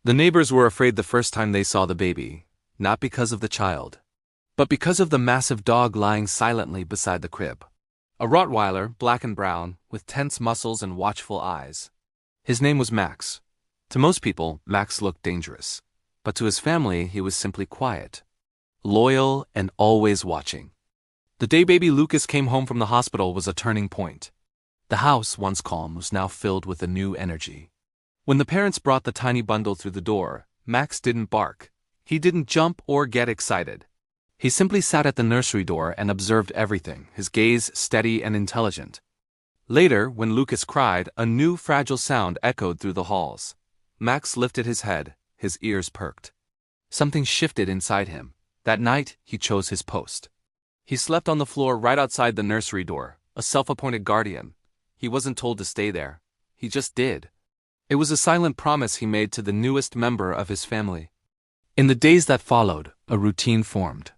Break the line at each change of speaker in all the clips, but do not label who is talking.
The neighbors were afraid the first time they saw the baby, not because of the child, but because of the massive dog lying silently beside the crib. A Rottweiler, black and brown, with tense muscles and watchful eyes. His name was Max. To most people, Max looked dangerous, but to his family he was simply quiet, loyal, and always watching. The day baby Lucas came home from the hospital was a turning point. The house, once calm, was now filled with a new energy. When the parents brought the tiny bundle through the door, Max didn't bark. He didn't jump or get excited. He simply sat at the nursery door and observed everything, his gaze steady and intelligent. Later, when Lucas cried, a new fragile sound echoed through the halls. Max lifted his head, his ears perked. Something shifted inside him. That night, he chose his post. He slept on the floor right outside the nursery door, a self-appointed guardian. He wasn't told to stay there. He just did. It was a silent promise he made to the newest member of his family. In the days that followed, a routine formed.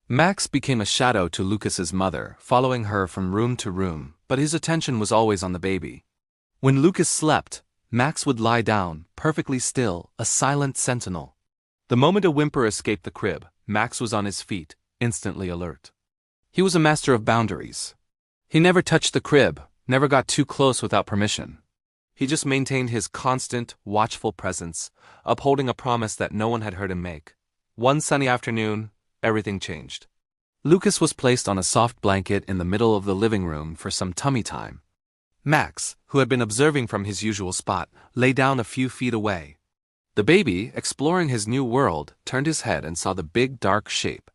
Max became a shadow to Lucas's mother, following her from room to room, but his attention was always on the baby. When Lucas slept, Max would lie down, perfectly still, a silent sentinel. The moment a whimper escaped the crib, Max was on his feet, instantly alert. He was a master of boundaries. He never touched the crib, never got too close without permission. He just maintained his constant, watchful presence, upholding a promise that no one had heard him make. One sunny afternoon, everything changed. Lucas was placed on a soft blanket in the middle of the living room for some tummy time. Max, who had been observing from his usual spot, lay down a few feet away. The baby, exploring his new world, turned his head and saw the big dark shape.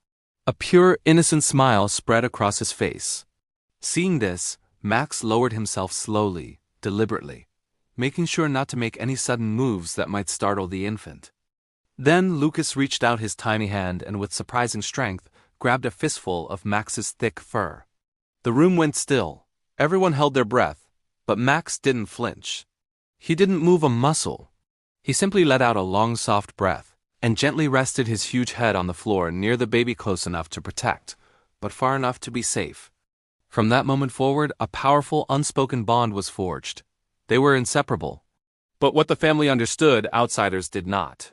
A pure, innocent smile spread across his face. Seeing this, Max lowered himself slowly, deliberately, making sure not to make any sudden moves that might startle the infant. Then Lucas reached out his tiny hand and with surprising strength, grabbed a fistful of Max's thick fur. The room went still. Everyone held their breath, but Max didn't flinch. He didn't move a muscle. He simply let out a long, soft breath and gently rested his huge head on the floor near the baby, close enough to protect, but far enough to be safe. From that moment forward, a powerful, unspoken bond was forged. They were inseparable. But what the family understood, outsiders did not.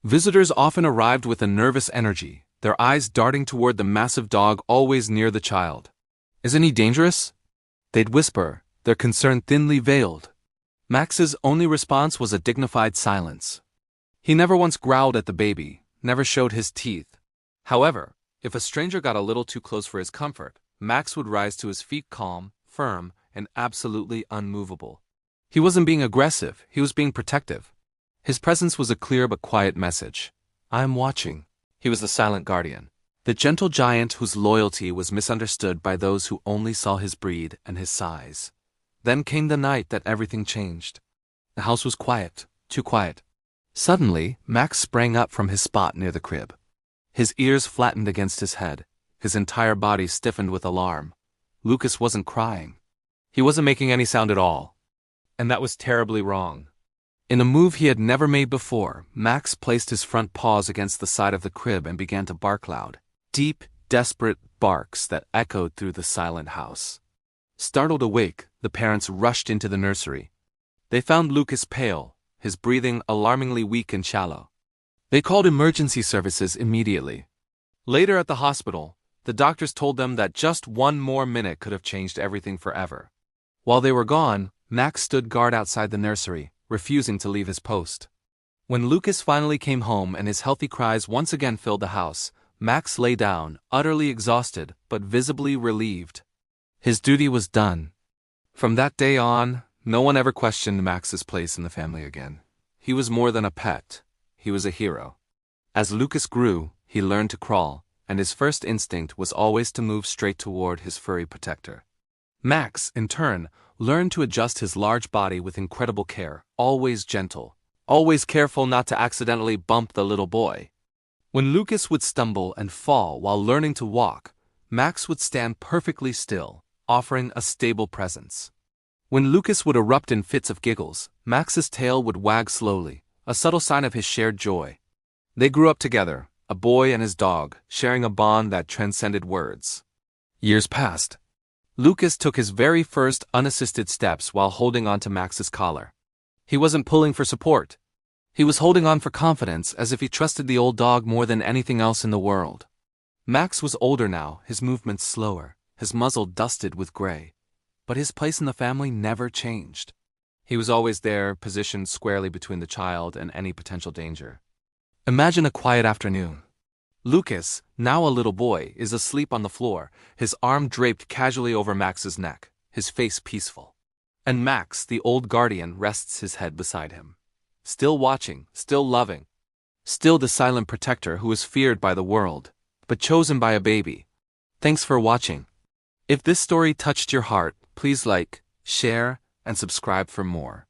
Visitors often arrived with a nervous energy, their eyes darting toward the massive dog always near the child. "Isn't he dangerous?" they'd whisper, their concern thinly veiled. Max's only response was a dignified silence. He never once growled at the baby, never showed his teeth. However, if a stranger got a little too close for his comfort, Max would rise to his feet calm, firm, and absolutely unmovable. He wasn't being aggressive, he was being protective. His presence was a clear but quiet message. "I am watching." He was the silent guardian, the gentle giant whose loyalty was misunderstood by those who only saw his breed and his size. Then came the night that everything changed. The house was quiet, too quiet. Suddenly, Max sprang up from his spot near the crib. His ears flattened against his head, his entire body stiffened with alarm. Lucas wasn't crying. He wasn't making any sound at all. And that was terribly wrong. In a move he had never made before, Max placed his front paws against the side of the crib and began to bark loud. Deep, desperate barks that echoed through the silent house. Startled awake, the parents rushed into the nursery. They found Lucas pale, his breathing alarmingly weak and shallow. They called emergency services immediately. Later at the hospital, the doctors told them that just one more minute could have changed everything forever. While they were gone, Max stood guard outside the nursery, refusing to leave his post. When Lucas finally came home and his healthy cries once again filled the house, Max lay down, utterly exhausted but visibly relieved. His duty was done. From that day on, no one ever questioned Max's place in the family again. He was more than a pet. He was a hero. As Lucas grew, he learned to crawl, and his first instinct was always to move straight toward his furry protector. Max, in turn, learned to adjust his large body with incredible care, always gentle, always careful not to accidentally bump the little boy. When Lucas would stumble and fall while learning to walk, Max would stand perfectly still, offering a stable presence. When Lucas would erupt in fits of giggles, Max's tail would wag slowly, a subtle sign of his shared joy. They grew up together, a boy and his dog, sharing a bond that transcended words. Years passed. Lucas took his very first unassisted steps while holding onto Max's collar. He wasn't pulling for support. He was holding on for confidence as if he trusted the old dog more than anything else in the world. Max was older now, his movements slower, his muzzle dusted with gray. But his place in the family never changed. He was always there, positioned squarely between the child and any potential danger. Imagine a quiet afternoon. Lucas, now a little boy, is asleep on the floor, his arm draped casually over Max's neck, his face peaceful. And Max, the old guardian, rests his head beside him. Still watching, still loving. Still the silent protector who is feared by the world, but chosen by a baby. Thanks for watching. If this story touched your heart, please like, share, and subscribe for more.